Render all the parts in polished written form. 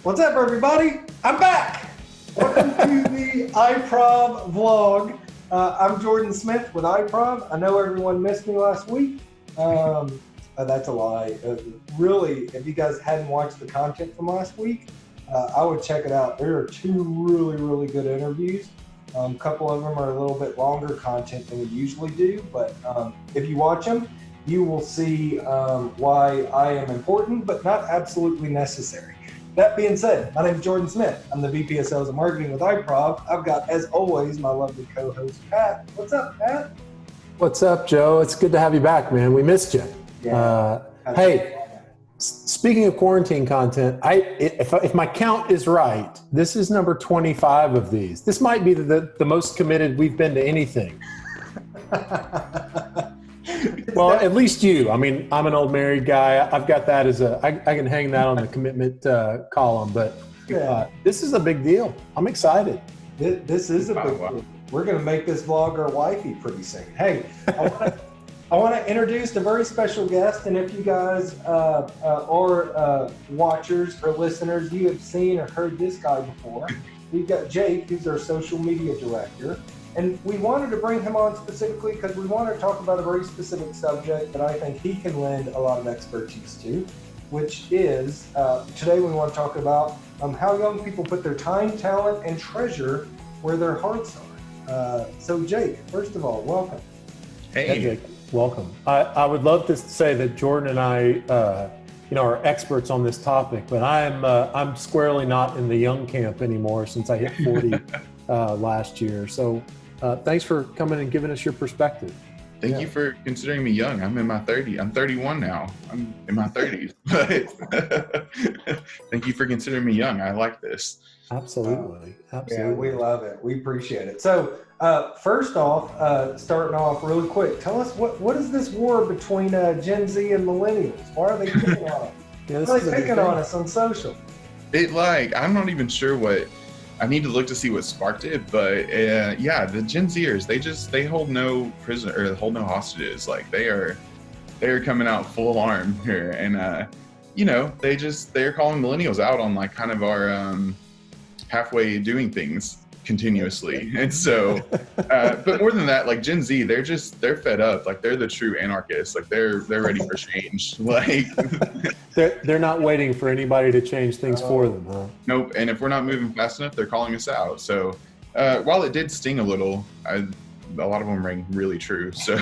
What's up, everybody? I'm back. Welcome to the iProv vlog. I'm Jordan Smith with iProv. I know everyone missed me last week. That's a lie. Really, if you guys hadn't watched the content from last week, I would check it out. There are two really good interviews. A couple of them are a little bit longer content than we usually do, but if you watch them, you will see why I am important, but not absolutely necessary. That being said, my name is Jordan Smith. I'm the VP of Sales and Marketing with iProv. I've got, as always, my lovely co-host, Pat. What's up, Pat? What's up, Joe? It's good to have you back, man. We missed you. Yeah. Hey, speaking of quarantine content, if my count is right, this is number 25 of these. This might be the most committed we've been to anything. Well, at least you. I mean, I'm an old married guy. I've got that as I can hang that on the commitment column, but this is a big deal. I'm excited. This is a big deal. We're going to make this vlog our wifey pretty soon. Hey, I want to introduce a very special guest, and if you guys are watchers or listeners, you have seen or heard this guy before. We've got Jake, who's our social media director. And we wanted to bring him on specifically because we want to talk about a very specific subject that I think he can lend a lot of expertise to, which is, today we want to talk about how young people put their time, talent, and treasure where their hearts are. So Jake, first of all, welcome. Hey, Jake, welcome. I would love to say that Jordan and I, are experts on this topic, but I'm squarely not in the young camp anymore since I hit 40 last year. So thanks for coming and giving us your perspective. Thank you for considering me young. I'm in my 30s. I'm 31 now. I'm in my 30s. But thank you for considering me young. I like this. Absolutely. Yeah, we love it. We appreciate it. So first off, starting off really quick, tell us what is this war between Gen Z and millennials? Why are they picking on us? Why are they picking on us on social? I'm not even sure what. I need to look to see what sparked it, but the Gen Zers, they hold no prisoner or hold no hostages. Like they're coming out full arm here, and they're calling millennials out on like kind of our halfway doing things continuously. And so, but more than that, like Gen Z, they're fed up. Like they're the true anarchists. Like they're ready for change. Like they're not waiting for anybody to change things for them, huh? Nope. And if we're not moving fast enough, they're calling us out. So while it did sting a little, a lot of them rang really true. So.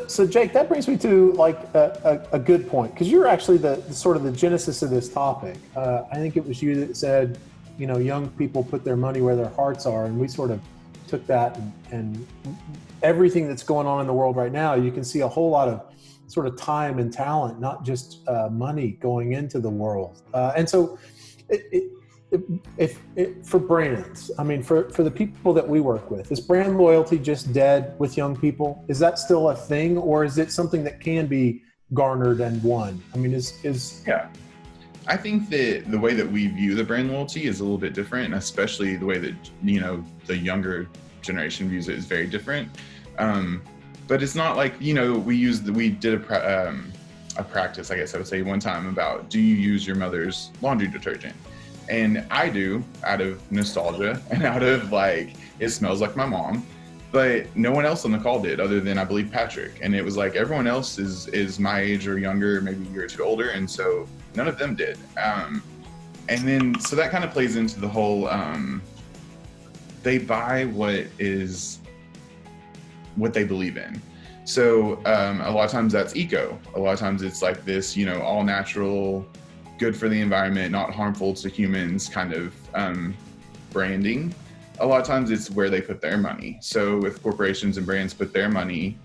So Jake, that brings me to like a good point, because you're actually the sort of the genesis of this topic. I think it was you that said, young people put their money where their hearts are, and we sort of took that and everything that's going on in the world right now. You can see a whole lot of sort of time and talent, not just money going into the world. And so if for brands, I mean, for the people that we work with, is brand loyalty just dead with young people? Is that still a thing, or is it something that can be garnered and won? I mean, Yeah. I think that the way that we view the brand loyalty is a little bit different, and especially the way that, the younger generation views it is very different. But it's not like, we did a practice, I guess I would say one time, about, do you use your mother's laundry detergent? And I do, out of nostalgia and out of like, it smells like my mom, but no one else on the call did, other than I believe Patrick. And it was like, everyone else is my age or younger, maybe a year or two older. And so none of them did. And then, so that kind of plays into the whole, they buy what they believe in. So a lot of times that's eco. A lot of times it's like this, all natural, good for the environment, not harmful to humans kind of branding. A lot of times it's where they put their money. So if corporations and brands put their money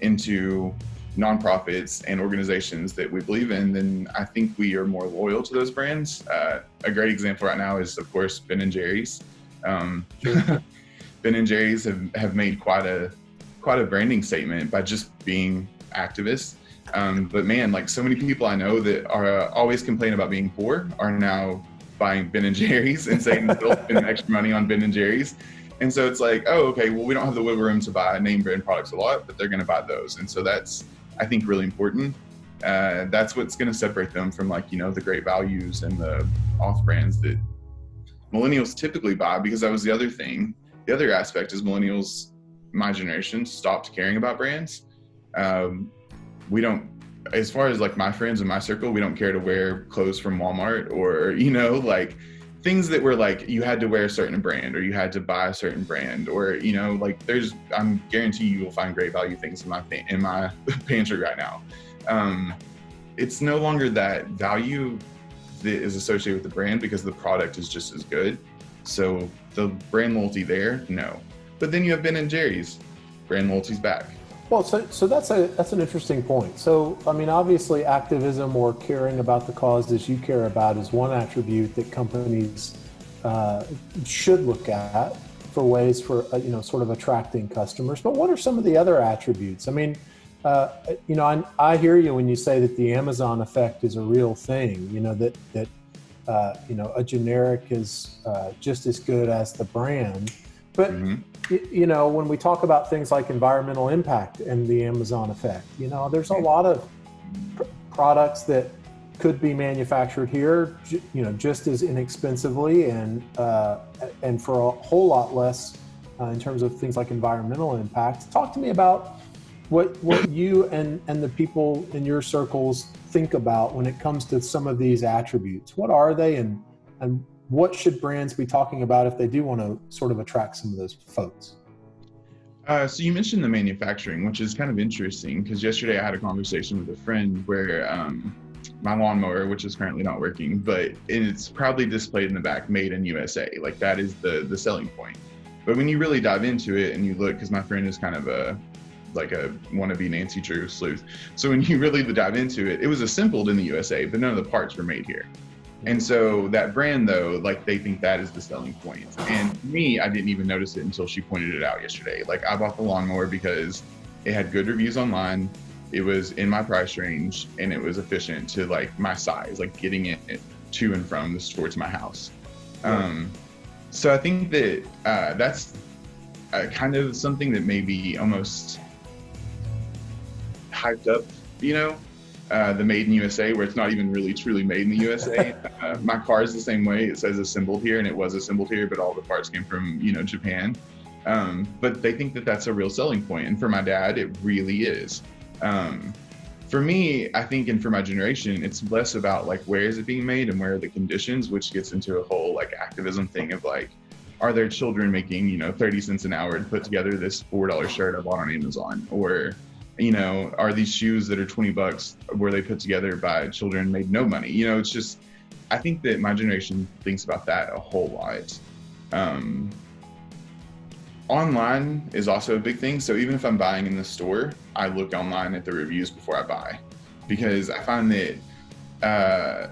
into nonprofits and organizations that we believe in, then I think we are more loyal to those brands. A great example right now is, of course, Ben & Jerry's. Ben & Jerry's have made quite a branding statement by just being activists. But man, like so many people I know that are always complain about being poor are now buying Ben & Jerry's and saying that they'll spend extra money on Ben & Jerry's. And so it's like, oh, okay, well, we don't have the wiggle room to buy name brand products a lot, but they're going to buy those. And so that's, I think, really important. That's what's going to separate them from like, the great values and the off brands that millennials typically buy, because that was the other thing. The other aspect is millennials, my generation, stopped caring about brands. We don't, as far as like my friends in my circle, we don't care to wear clothes from Walmart or, like things that were like, you had to wear a certain brand or you had to buy a certain brand or, like I'm guarantee you will find great value things in my pantry right now. It's no longer that value that is associated with the brand because the product is just as good. So the brand loyalty there, no. But then you have Ben & Jerry's, brand loyalty's back. Well, so that's an interesting point. So, I mean, obviously activism or caring about the causes you care about is one attribute that companies should look at for ways for, sort of attracting customers. But what are some of the other attributes? I mean, I hear you when you say that the Amazon effect is a real thing, that a generic is just as good as the brand. But, when we talk about things like environmental impact and the Amazon effect, there's a lot of products that could be manufactured here, just as inexpensively and for a whole lot less in terms of things like environmental impact. Talk to me about what you and the people in your circles think about when it comes to some of these attributes. What are they, and what should brands be talking about if they do want to sort of attract some of those folks? So you mentioned the manufacturing, which is kind of interesting because yesterday I had a conversation with a friend where my lawnmower, which is currently not working, but it's proudly displayed in the back, made in USA. Like that is the selling point. But when you really dive into it and you look, because my friend is kind of a wannabe Nancy Drew sleuth. So when you really dive into it, it was assembled in the USA, but none of the parts were made here. And so that brand though, like they think that is the selling point. And me, I didn't even notice it until she pointed it out yesterday. Like I bought the lawnmower because it had good reviews online. It was in my price range and it was efficient to like my size, like getting it to and from the store to my house. So I think that that's kind of something that may be almost hyped up, the made in USA, where it's not even really truly made in the USA. My car is the same way. It says assembled here, and it was assembled here, but all the parts came from, Japan. But they think that that's a real selling point. And for my dad, it really is. For me, I think, and for my generation, it's less about like, where is it being made and where are the conditions, which gets into a whole like activism thing of like, are there children making, 30 cents an hour to put together this $4 shirt I bought on Amazon? Or, are these shoes that are $20 were they put together by children made no money? It's just, I think that my generation thinks about that a whole lot. Online is also a big thing. So even if I'm buying in the store, I look online at the reviews before I buy, because I find that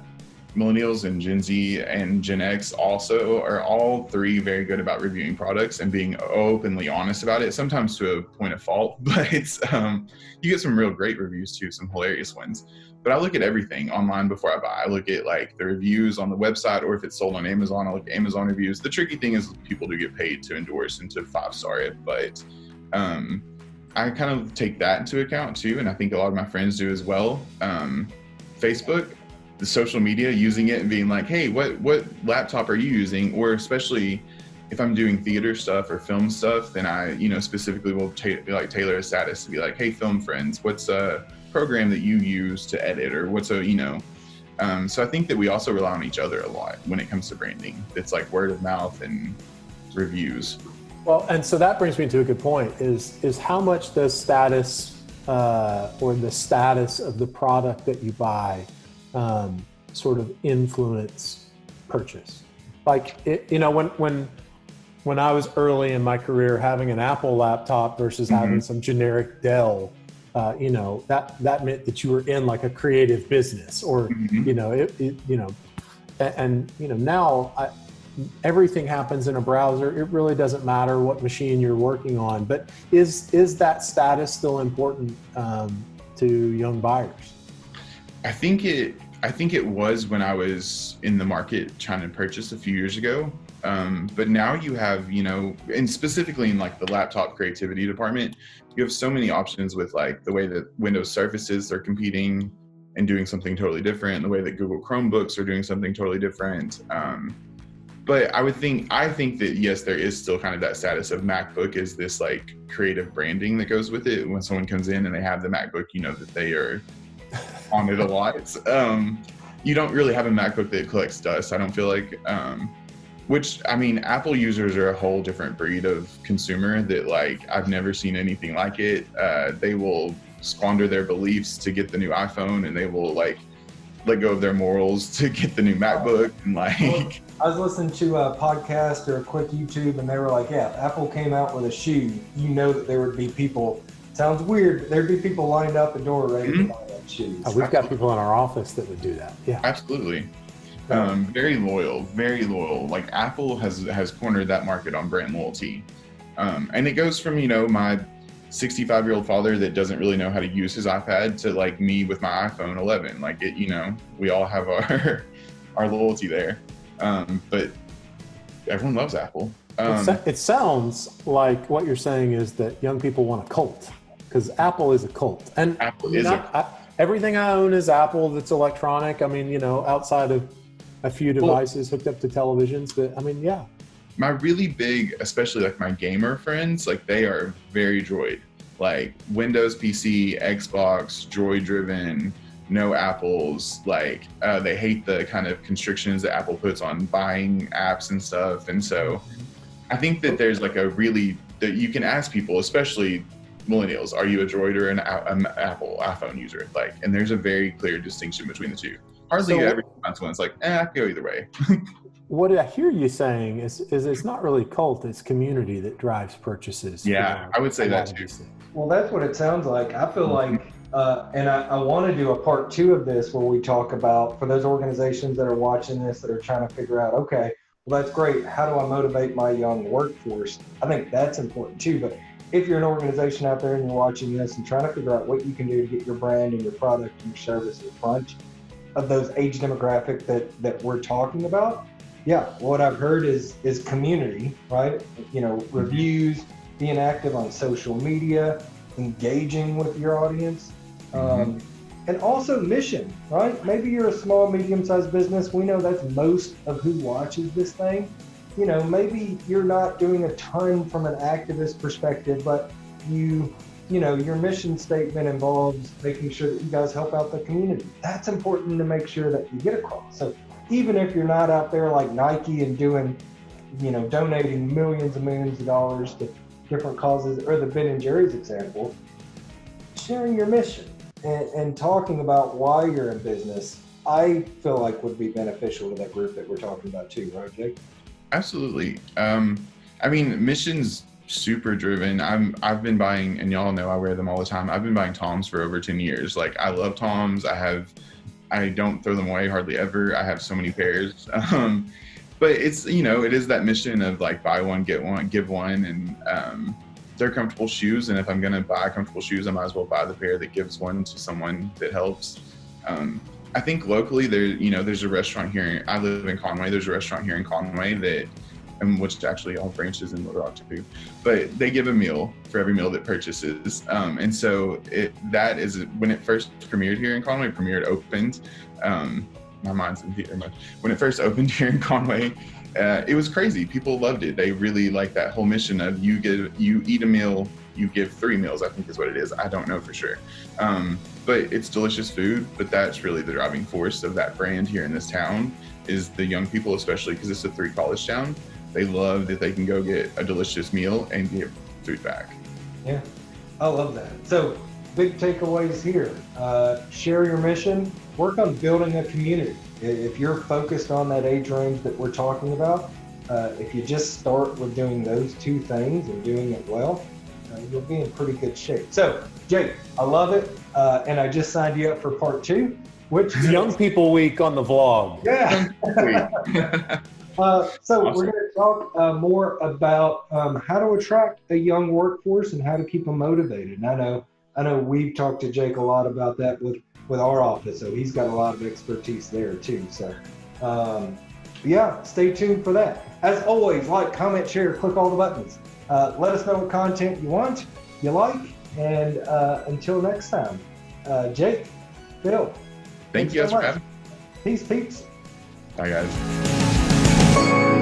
millennials and Gen Z and Gen X also are all three very good about reviewing products and being openly honest about it, sometimes to a point of fault, but you get some real great reviews too, some hilarious ones. But I look at everything online before I buy. I look at like the reviews on the website, or if it's sold on Amazon, I look at Amazon reviews. The tricky thing is people do get paid to endorse and to 5-star it, but I kind of take that into account too, and I think a lot of my friends do as well. Facebook, the social media, using it and being like, hey, what laptop are you using? Or especially if I'm doing theater stuff or film stuff, then I, specifically will tailor a status to be like, hey, film friends, what's a program that you use to edit, or what's a, so I think that we also rely on each other a lot when it comes to branding. It's like word of mouth and reviews. Well, and so that brings me to a good point, is how much the status or the status of the product that you buy sort of influence purchase. Like, when I was early in my career, having an Apple laptop versus having some generic Dell, that meant that you were in like a creative business, or, now everything happens in a browser. It really doesn't matter what machine you're working on, but is that status still important to young buyers? I think it was when I was in the market trying to purchase a few years ago. But now you have, and specifically in like the laptop creativity department, you have so many options with like the way that Windows Surfaces are competing. and doing something totally different, the way that Google Chromebooks are doing something totally different. But I think that yes, there is still kind of that status of MacBook is this like creative branding that goes with it. When someone comes in and they have the MacBook, you know that they are on it a lot. You don't really have a MacBook that collects dust, I don't feel like. Which, I mean, Apple users are a whole different breed of consumer that like, I've never seen anything like it. They will squander their beliefs to get the new iPhone, and they will like let go of their morals to get the new MacBook. And like, I was listening to a podcast or a quick YouTube, and they were like, yeah, if Apple came out with a shoe, you know that there would be people, sounds weird, but there'd be people lined up at the door ready to buy that shoe. Oh, we've got people in our office that would do that. Yeah. Absolutely. Very loyal. Like Apple has cornered that market on brand loyalty. And it goes from, you know, my 65-year-old father that doesn't really know how to use his iPad to like me with my iPhone 11. Like it, you know, we all have our loyalty there. But everyone loves Apple. It sounds like what you're saying is that young people want a cult, because Apple is a cult. And Apple is everything I own is Apple that's electronic. I mean, you know, outside of a few devices hooked up to televisions, but I mean, yeah. My really big, especially like my gamer friends, like they are very Droid, like Windows PC, Xbox, Droid driven, no Apples. Like they hate the kind of constrictions that Apple puts on buying apps and stuff. And so I think that there's like a really, that you can ask people, especially millennials, are you a Droid or an Apple iPhone user? Like, and there's a very clear distinction between the two. Hardly every one's like, I can go either way. What I hear you saying is it's not really cult, it's community that drives purchases. Yeah, I would say that too. Well, that's what it sounds like. I feel like, and I want to do a part 2 of this where we talk about, for those organizations that are watching this, that are trying to figure out, okay, well, that's great. How do I motivate my young workforce? I think that's important too. But if you're an organization out there and you're watching this and trying to figure out what you can do to get your brand and your product and your service in front of those age demographic that we're talking about, yeah, what I've heard is community, right? You know, reviews, being active on social media, engaging with your audience, and also mission, right? Maybe you're a small, medium-sized business. We know that's most of who watches this thing. You know, maybe you're not doing a ton from an activist perspective, but you know, your mission statement involves making sure that you guys help out the community. That's important to make sure that you get across. So even if you're not out there like Nike and doing, you know, donating millions and millions of dollars to different causes, or the Ben and Jerry's example, sharing your mission and talking about why you're in business, I feel like would be beneficial to that group that we're talking about too, right, Jake? Absolutely. I mean, mission's super driven. I've been buying, and y'all know I wear them all the time. I've been buying Toms for over 10 years. Like I love Toms. I don't throw them away hardly ever. I have so many pairs. But it's, you know, it is that mission of like buy one, get one, give one. And they're comfortable shoes. And if I'm going to buy comfortable shoes, I might as well buy the pair that gives one to someone that helps. I think locally there's a restaurant here. I live in Conway. There's a restaurant here in Conway that, and which actually all branches in Little Rock too, but they give a meal for every meal that purchases. And so that is when it first premiered here in Conway, opened. My mind's in theater much. When it first opened here in Conway, it was crazy. People loved it. They really like that whole mission of you eat a meal, you give 3 meals, I think is what it is. I don't know for sure. But it's delicious food, but that's really the driving force of that brand here in this town is the young people, especially because it's a 3 college town. They love that they can go get a delicious meal and get food back. Yeah, I love that. So big takeaways here. Share your mission, work on building a community. If you're focused on that age range that we're talking about, if you just start with doing those 2 things and doing it well, you'll be in pretty good shape. So Jake, I love it. And I just signed you up for part 2, which is Young People Week on the vlog. Yeah. So Awesome. We're going to talk more about how to attract a young workforce and how to keep them motivated. And I know we've talked to Jake a lot about that with our office, so he's got a lot of expertise there too. So yeah, stay tuned for that. As always, like, comment, share, click all the buttons. Let us know what content you want, you like, and until next time, Jake, Phil, Thank you guys so for much. having me. Peace, peeps. Bye, guys.